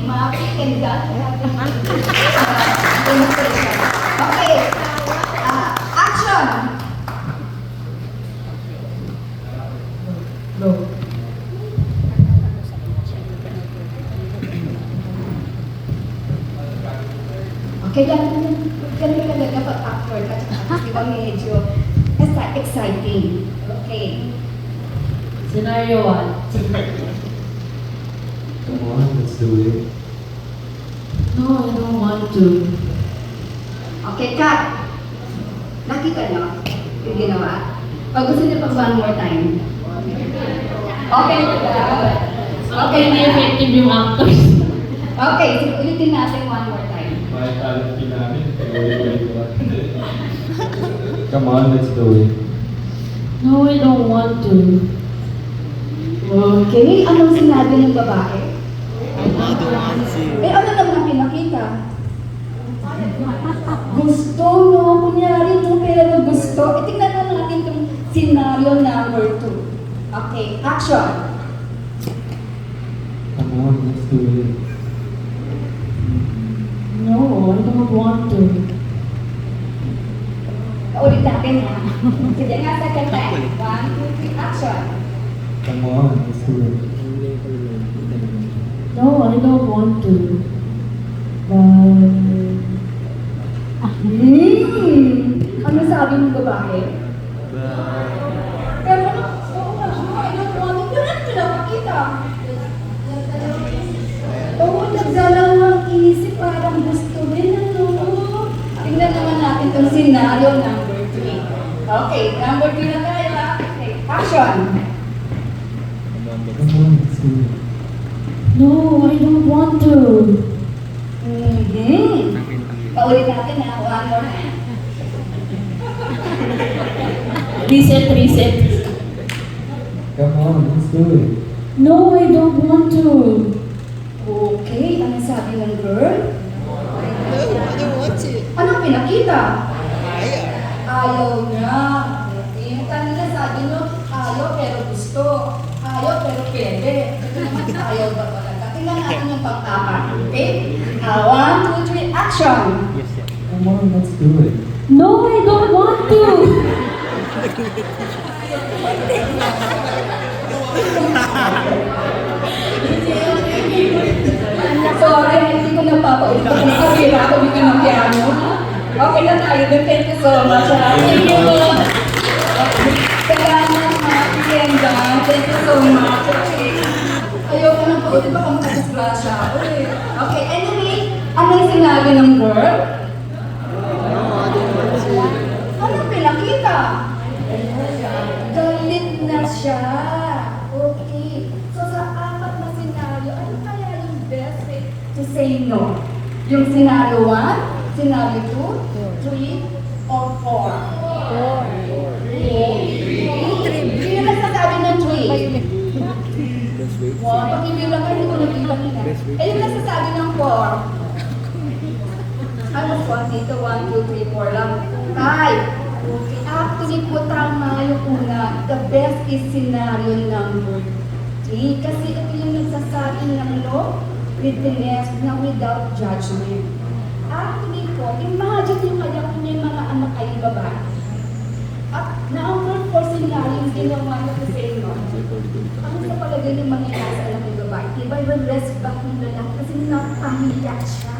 Maverick and God demonstration. Okay. Action! No. Okay, ganun talaga pag actor ka. Di ba medyo exciting. Okay. Scenario 1. Come on, let's do it. No, I don't want to. Okay, cut. Nakita nyo yung ginawa? O gusto niyo pa one more time? Okay. Okay, Hindi effective yung actors. Okay, so ulitin natin one more time. May talent din namin. Come on, let's do it. No, I don't want to. Okay, anong sinabi ng babae? I don't want to. Ano naman ang pinakita? Gusto, no? Kunyari, no? Pero gusto. Tingnan na natin itong scenario number 2. Okay, action! Come on, let's do it. No, I don't want to. Ulit natin, ha? Sige nga, second time. 1, 2, 3, action! Come on, let's do it. No, I don't want to. But... Ano sabi ng babae? Pero ano, oo nga, I don't want to. Yun ang pinapakita. Oo, nagdalawang isip, parang gusto din, ano? Tingnan naman natin itong scenario number 3. Okay, number 3 na tayo, ha? Okay, action! Come on, let's do it. No, I don't want to. Paulit natin, ha? One more time. Reset. Come on, let's do it. No, I don't want to. Okay, ano sabi ng girl? No, I don't want to. Anong pinakita? Ayaw. Ayaw niya. Yung kanina sabi nyo, ayaw pero gusto. Ayaw pero pwede. Ito naman ayaw ba talaga? Tingnan natin yung pang-apat. Okay? 1, 2, 3, action! Come on, let's do it. No, I don't want to. Sorry, hindi ko napapaulit. Kung nakabira ako dito ng piano. Okay na tayo. Thank you so much. Thank you. Salamat, mga Brenda. Thank you so much. Okay. Ayoko nang paulit baka makadisgrasya ako eh. Okay, anyway, anong sinabi ng girl? Anong pinakita? Galit na siya. Okay. So sa apat na senaryo, ano kaya yung best way to say no? Yung scenario 1, scenario 2, 3, or 4? 3. Sino nagsasabi ng 3? Wow, pakibilang ka, hindi ko nabilang nila. Eh, yung nagsasabi ng 4? Ano po, dito 1, 2, 3, 4 lang. 5. Okay, actually po tama yung una. The best is scenario number 3. Kasi ito yung nagsasabi ng no, with the rest, na without judgment. Actually po, imagine yung kaya kung may mga anak kayo babae. At number 4 scenario yung ginawa na to say no. Ano sa palagay ng mga nasa anak ng babae? Diba yung rest back ng lalaki kasi napahiya siya.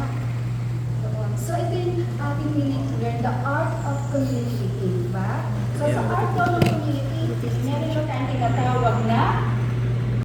So ito yung ating learn the art of communicating, ba? So sa art of